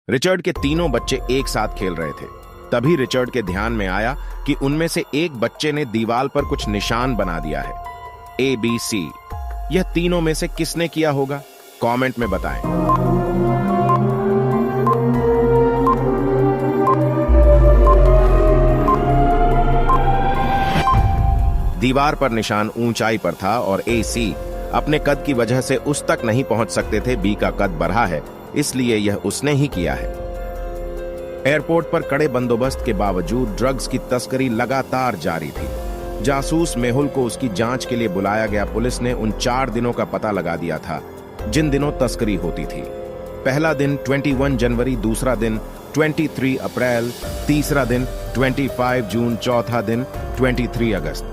Richard के तीनों बच्चे एक साथ खेल रहे थे। तभी रिचर्ड के ध्यान में आया कि उनमें से एक बच्चे ने दीवार पर कुछ निशान बना दिया है, ABC। यह तीनों में से किसने किया होगा? कमेंट में बताएं। दीवार पर निशान ऊंचाई पर था और AC अपने कद की वजह से उस तक नहीं पहुंच सकते थे। B का कद बढ़ा है, इसलिए यह उसने ही किया है। एयरपोर्ट पर कड़े बंदोबस्त के बावजूद ड्रग्स की तस्करी लगातार जारी थी। जासूस मेहुल को उसकी जांच के लिए बुलाया गया। पुलिस ने उन 4 दिनों का पता लगा दिया था जिन दिनों तस्करी होती थी। पहला दिन 21 जनवरी, दूसरा दिन 23 अप्रैल, तीसरा दिन 25 जून, चौथा दिन 23 अगस्त।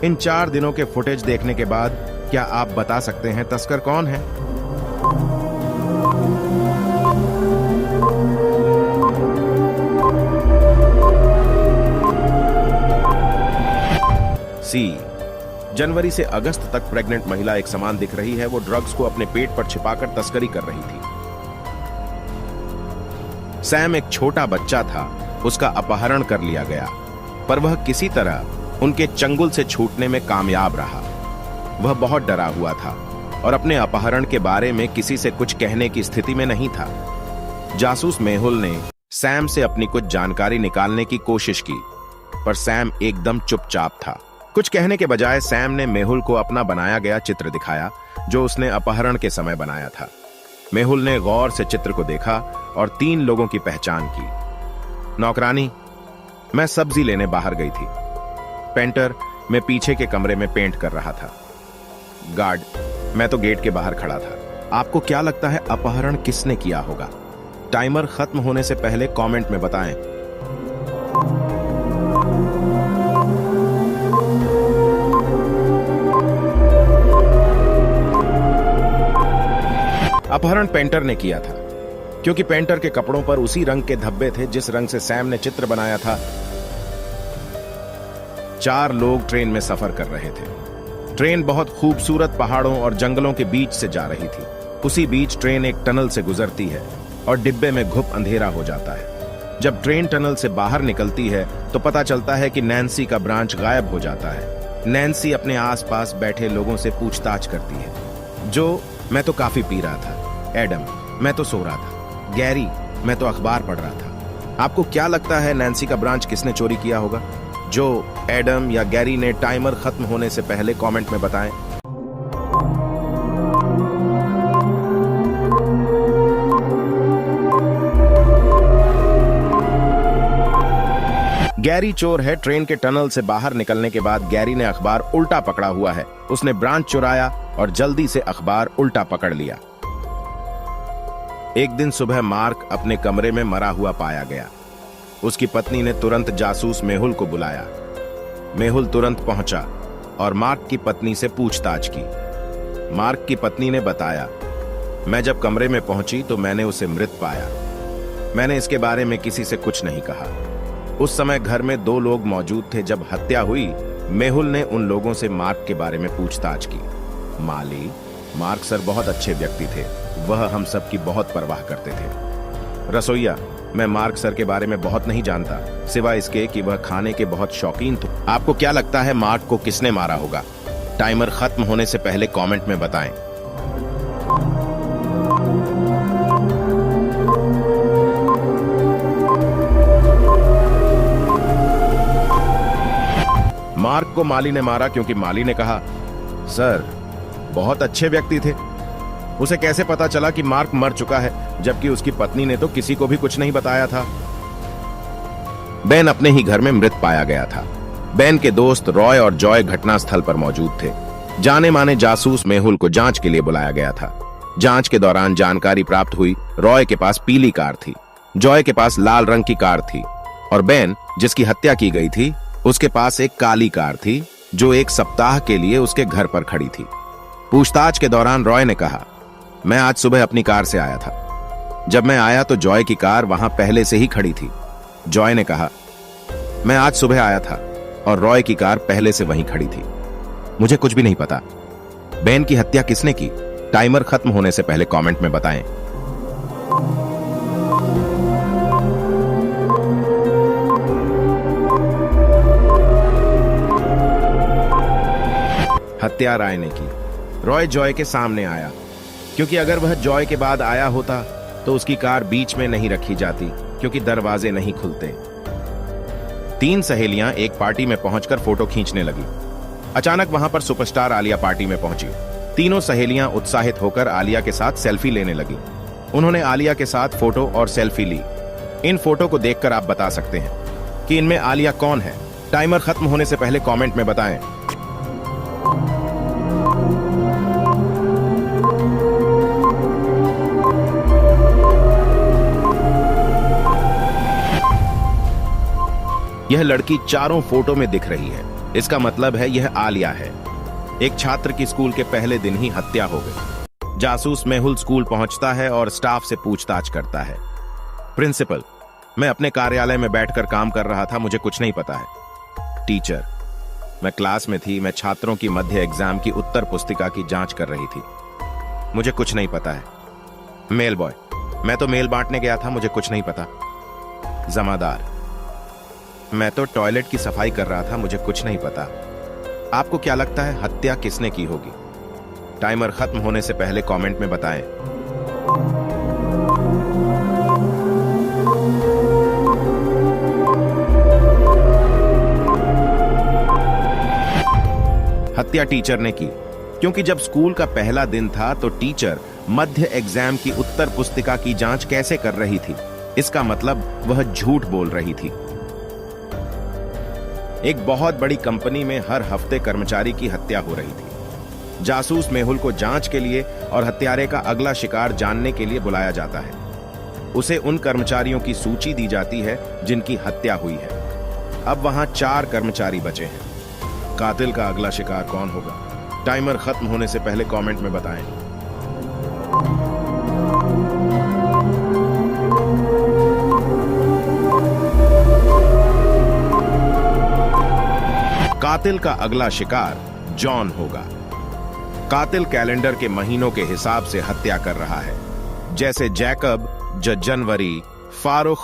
इन 4 दिनों के फुटेज देखने के बाद क्या आप बता सकते हैं तस्कर कौन है? C। जनवरी से अगस्त तक प्रेग्नेंट महिला एक समान दिख रही है। वो ड्रग्स को अपने पेट पर छिपाकर तस्करी कर रही थी। सैम एक छोटा बच्चा था, उसका अपहरण कर लिया गया, पर वह किसी तरह उनके चंगुल से छूटने में कामयाब रहा। वह बहुत डरा हुआ था और अपने अपहरण के बारे में किसी से कुछ कहने की स्थिति में नहीं था। जासूस मेहुल ने सैम से अपनी कुछ जानकारी निकालने की कोशिश की, पर सैम एकदम चुपचाप था। कुछ कहने के बजाय सैम ने मेहुल को अपना बनाया गया चित्र दिखाया, जो उसने अपहरण के समय बनाया था। मेहुल ने गौर से चित्र को देखा और 3 लोगों की पहचान की। नौकरानी, मैं सब्जी लेने बाहर गई थी। पेंटर, मैं पीछे के कमरे में पेंट कर रहा था। गार्ड, मैं तो गेट के बाहर खड़ा था। आपको क्या लगता है अपहरण किसने किया होगा? टाइमर खत्म होने से पहले कमेंट में बताएं। अपहरण पेंटर ने किया था, क्योंकि पेंटर के कपड़ों पर उसी रंग के धब्बे थे जिस रंग से सैम ने चित्र बनाया था। 4 लोग ट्रेन में सफर कर रहे थे। ट्रेन बहुत खूबसूरत पहाड़ों और जंगलों के बीच से जा रही थी। उसी बीच ट्रेन एक टनल से गुजरती है और डिब्बे में घुप अंधेरा हो जाता है। जब ट्रेन टनल से बाहर निकलती है तो पता चलता है कि नैन्सी का ब्रांच गायब हो जाता है। नैन्सी अपने आसपास बैठे लोगों से पूछताछ करती है। जो, मैं तो काफी पी रहा था। एडम, मैं तो सो रहा था। गैरी, मैं तो अखबार पढ़ रहा था। आपको क्या लगता है नैन्सी का ब्रांच किसने चोरी किया होगा? जो, एडम या गैरी ने टाइमर खत्म होने से पहले कमेंट में बताएं। गैरी चोर है। ट्रेन के टनल से बाहर निकलने के बाद गैरी ने अखबार उल्टा पकड़ा हुआ है। उसने ब्रांच चुराया और जल्दी से अखबार उल्टा पकड़ लिया। एक दिन सुबह मार्क अपने कमरे में मरा हुआ पाया गया। उसकी पत्नी ने तुरंत जासूस मेहुल को बुलाया। मेहुल तुरंत पहुंचा और मार्क की पत्नी से पूछताछ की। मार्क की पत्नी ने बताया, मैं जब कमरे में पहुंची तो मैंने उसे मृत पाया। मैंने इसके बारे में किसी से कुछ नहीं कहा। उस समय घर में 2 लोग मौजूद थे। जब हत्या हुई, मेहुल ने उन लोगों से मार्क के बारे में पूछताछ की। माली, मार्क सर बहुत अच्छे व्यक्ति थे। वह हम सब की बहुत परवाह करते थे। रसोइया, मैं मार्क सर के बारे में बहुत नहीं जानता, सिवाय इसके कि वह खाने के बहुत शौकीन थे। आपको क्या लगता है मार्क को किसने मारा होगा? टाइमर खत्म होने से पहले कमेंट में बताएं। मार्क को माली ने मारा क्योंकि माली ने कहा, सर बहुत अच्छे व्यक्ति थे। उसे कैसे पता चला कि मार्क मर चुका है, जबकि उसकी पत्नी ने तो किसी को भी कुछ नहीं बताया था। बेन अपने ही घर में मृत पाया गया था। बेन के दोस्त रॉय और जॉय घटनास्थल पर मौजूद थे। जाने माने जासूस मेहुल को जांच के लिए बुलाया गया था। जांच के दौरान जानकारी प्राप्त हुई, रॉय के पास पीली कार थी, जॉय के पास लाल रंग की कार थी और बेन, जिसकी हत्या की गई थी, उसके पास एक काली कार थी जो 1 सप्ताह के लिए उसके घर पर खड़ी थी। पूछताछ के दौरान रॉय ने कहा, मैं आज सुबह अपनी कार से आया था। जब मैं आया तो जॉय की कार वहां पहले से ही खड़ी थी। जॉय ने कहा, मैं आज सुबह आया था और रॉय की कार पहले से वहीं खड़ी थी। मुझे कुछ भी नहीं पता। बेन की हत्या किसने की? टाइमर खत्म होने से पहले कमेंट में बताएं। हत्या राय ने की। रॉय जॉय के सामने आया, क्योंकि अगर वह जॉय के बाद आया होता तो उसकी कार बीच में नहीं रखी जाती, क्योंकि दरवाजे नहीं खुलते। 3 सहेलियां एक पार्टी में पहुंचकर फोटो खींचने लगी। अचानक वहां पर सुपरस्टार आलिया पार्टी में पहुंची। तीनों सहेलियां उत्साहित होकर आलिया के साथ सेल्फी लेने लगी। उन्होंने आलिया के साथ फोटो और सेल्फी ली। इन फोटो को देखकर आप बता सकते हैं कि इनमें आलिया कौन है। टाइमर खत्म होने से पहले कमेंट में बताएं। यह लड़की चारों फोटो में दिख रही है, इसका मतलब है यह आलिया है। एक छात्र की स्कूल के पहले दिन ही हत्या हो गई। जासूस मेहुल स्कूल पहुंचता है और स्टाफ से पूछताछ करता है। प्रिंसिपल, मैं अपने कार्यालय में बैठकर काम कर रहा था, मुझे कुछ नहीं पता है। टीचर, मैं क्लास में थी, मैं छात्रों की मध्य एग्जाम की उत्तर पुस्तिका की जांच कर रही थी, मुझे कुछ नहीं पता है। मेल बॉय, मैं तो मेल बांटने गया था, मुझे कुछ नहीं पता। जमादार, मैं तो टॉयलेट की सफाई कर रहा था, मुझे कुछ नहीं पता। आपको क्या लगता है हत्या किसने की होगी? टाइमर खत्म होने से पहले कमेंट में बताएं। हत्या टीचर ने की, क्योंकि जब स्कूल का पहला दिन था तो टीचर मध्य एग्जाम की उत्तर पुस्तिका की जांच कैसे कर रही थी? इसका मतलब वह झूठ बोल रही थी। एक बहुत बड़ी कंपनी में हर हफ्ते कर्मचारी की हत्या हो रही थी। जासूस मेहुल को जांच के लिए और हत्यारे का अगला शिकार जानने के लिए बुलाया जाता है। उसे उन कर्मचारियों की सूची दी जाती है जिनकी हत्या हुई है। अब वहां 4 कर्मचारी बचे हैं। कातिल का अगला शिकार कौन होगा? टाइमर खत्म होने से पहले कमेंट में बताएं। कातिल का अगला शिकार जॉन होगा। कातिल कैलेंडर के महीनों के हिसाब से हत्या कर रहा है, जैसे जैकब जनवरी, फारूक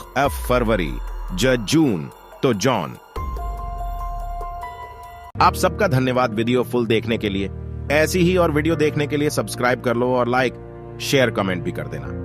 फरवरी, जून, तो जॉन। आप सबका धन्यवाद वीडियो फुल देखने के लिए। ऐसी ही और वीडियो देखने के लिए सब्सक्राइब कर लो और लाइक, शेयर, कमेंट भी कर देना।